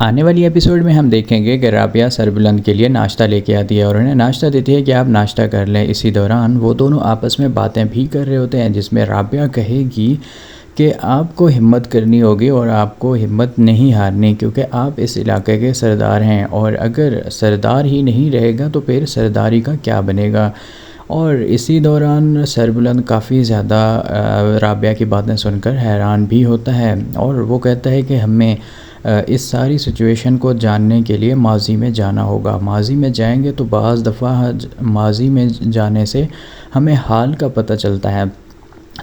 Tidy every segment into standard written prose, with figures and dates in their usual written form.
آنے والی ایپیسوڈ میں ہم دیکھیں گے کہ رابعہ سربلند کے لیے ناشتہ لے کے آتی ہے اور انہیں ناشتہ دیتی ہے کہ آپ ناشتہ کر لیں۔ اسی دوران وہ دونوں آپس میں باتیں بھی کر رہے ہوتے ہیں، جس میں رابعہ کہے گی کہ آپ کو ہمت کرنی ہوگی اور آپ کو ہمت نہیں ہارنی، کیونکہ آپ اس علاقے کے سردار ہیں، اور اگر سردار ہی نہیں رہے گا تو پھر سرداری کا کیا بنے گا۔ اور اسی دوران سربلند کافی زیادہ رابعہ کی باتیں سن کر حیران بھی ہوتا ہے، اور وہ کہتا ہے کہ ہمیں اس ساری سچویشن کو جاننے کے لیے ماضی میں جانا ہوگا۔ ماضی میں جائیں گے تو بعض دفعہ ماضی میں جانے سے ہمیں حال کا پتہ چلتا ہے۔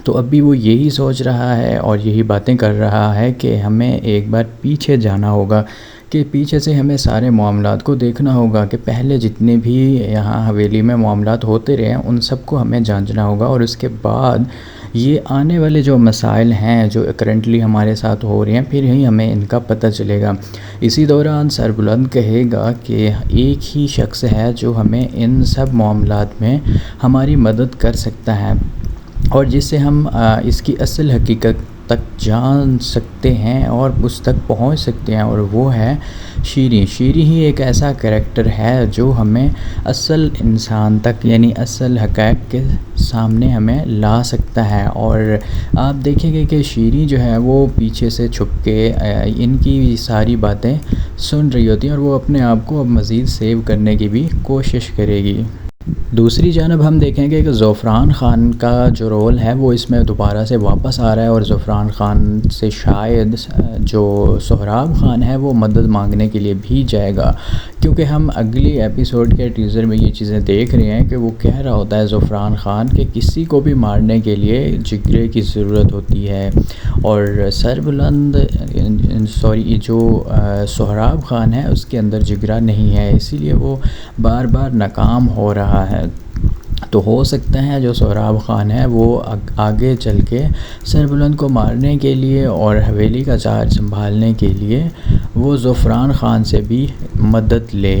تو ابھی وہ یہی سوچ رہا ہے اور یہی باتیں کر رہا ہے کہ ہمیں ایک بار پیچھے جانا ہوگا، کہ پیچھے سے ہمیں سارے معاملات کو دیکھنا ہوگا کہ پہلے جتنے بھی یہاں حویلی میں معاملات ہوتے رہے ہیں ان سب کو ہمیں جانچنا ہوگا، اور اس کے بعد یہ آنے والے جو مسائل ہیں جو کرنٹلی ہمارے ساتھ ہو رہے ہیں پھر ہی ہمیں ان کا پتہ چلے گا۔ اسی دوران سربلند کہے گا کہ ایک ہی شخص ہے جو ہمیں ان سب معاملات میں ہماری مدد کر سکتا ہے اور جس سے ہم اس کی اصل حقیقت تک جان سکتے ہیں اور اس تک پہنچ سکتے ہیں، اور وہ ہے شیریں۔ شیریں ہی ایک ایسا کریکٹر ہے جو ہمیں اصل انسان تک یعنی اصل حقائق کے سامنے ہمیں لا سکتا ہے۔ اور آپ دیکھیں گے کہ شیریں جو ہے وہ پیچھے سے چھپ کے ان کی ساری باتیں سن رہی ہوتی ہیں، اور وہ اپنے آپ کو اب مزید سیو کرنے کی بھی کوشش کرے گی۔ دوسری جانب ہم دیکھیں گے کہ زعفران خان کا جو رول ہے وہ اس میں دوبارہ سے واپس آ رہا ہے، اور زعفران خان سے شاید جو سہراب خان ہے وہ مدد مانگنے کے لیے بھی جائے گا، کیونکہ ہم اگلی ایپیسوڈ کے ٹیزر میں یہ چیزیں دیکھ رہے ہیں کہ وہ کہہ رہا ہوتا ہے زعفران خان کہ کسی کو بھی مارنے کے لیے جگرے کی ضرورت ہوتی ہے، اور سربلند جو سہراب خان ہے اس کے اندر جگرا نہیں ہے، اسی لیے وہ بار بار ناکام ہو رہا ہے۔ تو ہو سکتا ہے جو سہراب خان ہے وہ آگے چل کے سربلند کو مارنے کے لیے اور حویلی کا چارج سنبھالنے کے لیے وہ زعفران خان سے بھی مدد لے۔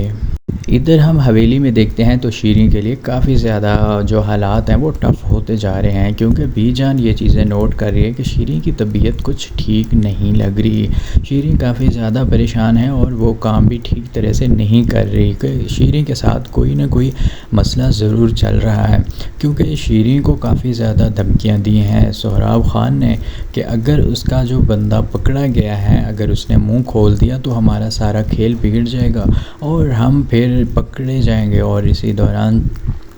ادھر ہم حویلی میں دیکھتے ہیں تو شیریں کے لیے کافی زیادہ جو حالات ہیں وہ ٹف ہوتے جا رہے ہیں، کیونکہ بی جان یہ چیزیں نوٹ کر رہی ہے کہ شیریں کی طبیعت کچھ ٹھیک نہیں لگ رہی۔ شیریں کافی زیادہ پریشان ہے اور وہ کام بھی ٹھیک طرح سے نہیں کر رہی، کہ شیریں کے ساتھ کوئی نہ کوئی مسئلہ ضرور چل رہا ہے، کیونکہ شیریں کو کافی زیادہ دھمکیاں دی ہیں سہراب خان نے کہ اگر اس کا جو بندہ پکڑا گیا ہے اگر اس نے منہ کھول دیا تو ہمارا سارا کھیل بگڑ جائے گا اور ہم پھر پکڑے جائیں گے۔ اور اسی دوران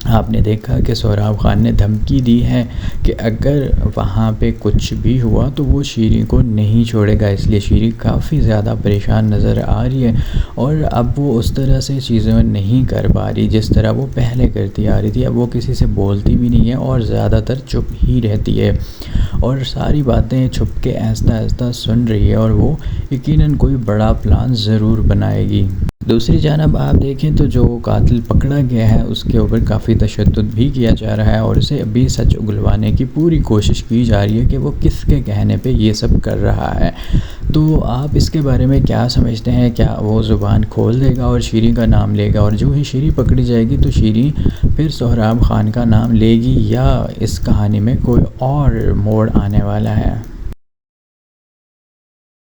آپ نے دیکھا کہ سہراب خان نے دھمکی دی ہے کہ اگر وہاں پہ کچھ بھی ہوا تو وہ شیریں کو نہیں چھوڑے گا، اس لیے شیریں کافی زیادہ پریشان نظر آ رہی ہے، اور اب وہ اس طرح سے چیزیں نہیں کر پا رہی جس طرح وہ پہلے کرتی آ رہی تھی۔ اب وہ کسی سے بولتی بھی نہیں ہے اور زیادہ تر چپ ہی رہتی ہے اور ساری باتیں چھپ کے آہستہ آہستہ سن رہی ہے، اور وہ یقیناً کوئی بڑا پلان ضرور بنائے گی۔ دوسری جانب آپ دیکھیں تو جو قاتل پکڑا گیا ہے اس کے اوپر کافی تشدد بھی کیا جا رہا ہے، اور اسے ابھی سچ اگلوانے کی پوری کوشش کی جا رہی ہے کہ وہ کس کے کہنے پہ یہ سب کر رہا ہے۔ تو آپ اس کے بارے میں کیا سمجھتے ہیں؟ کیا وہ زبان کھول دے گا اور شیریں کا نام لے گا، اور جو ہی شیریں پکڑی جائے گی تو شیریں پھر سہراب خان کا نام لے گی، یا اس کہانی میں کوئی اور موڑ آنے والا ہے؟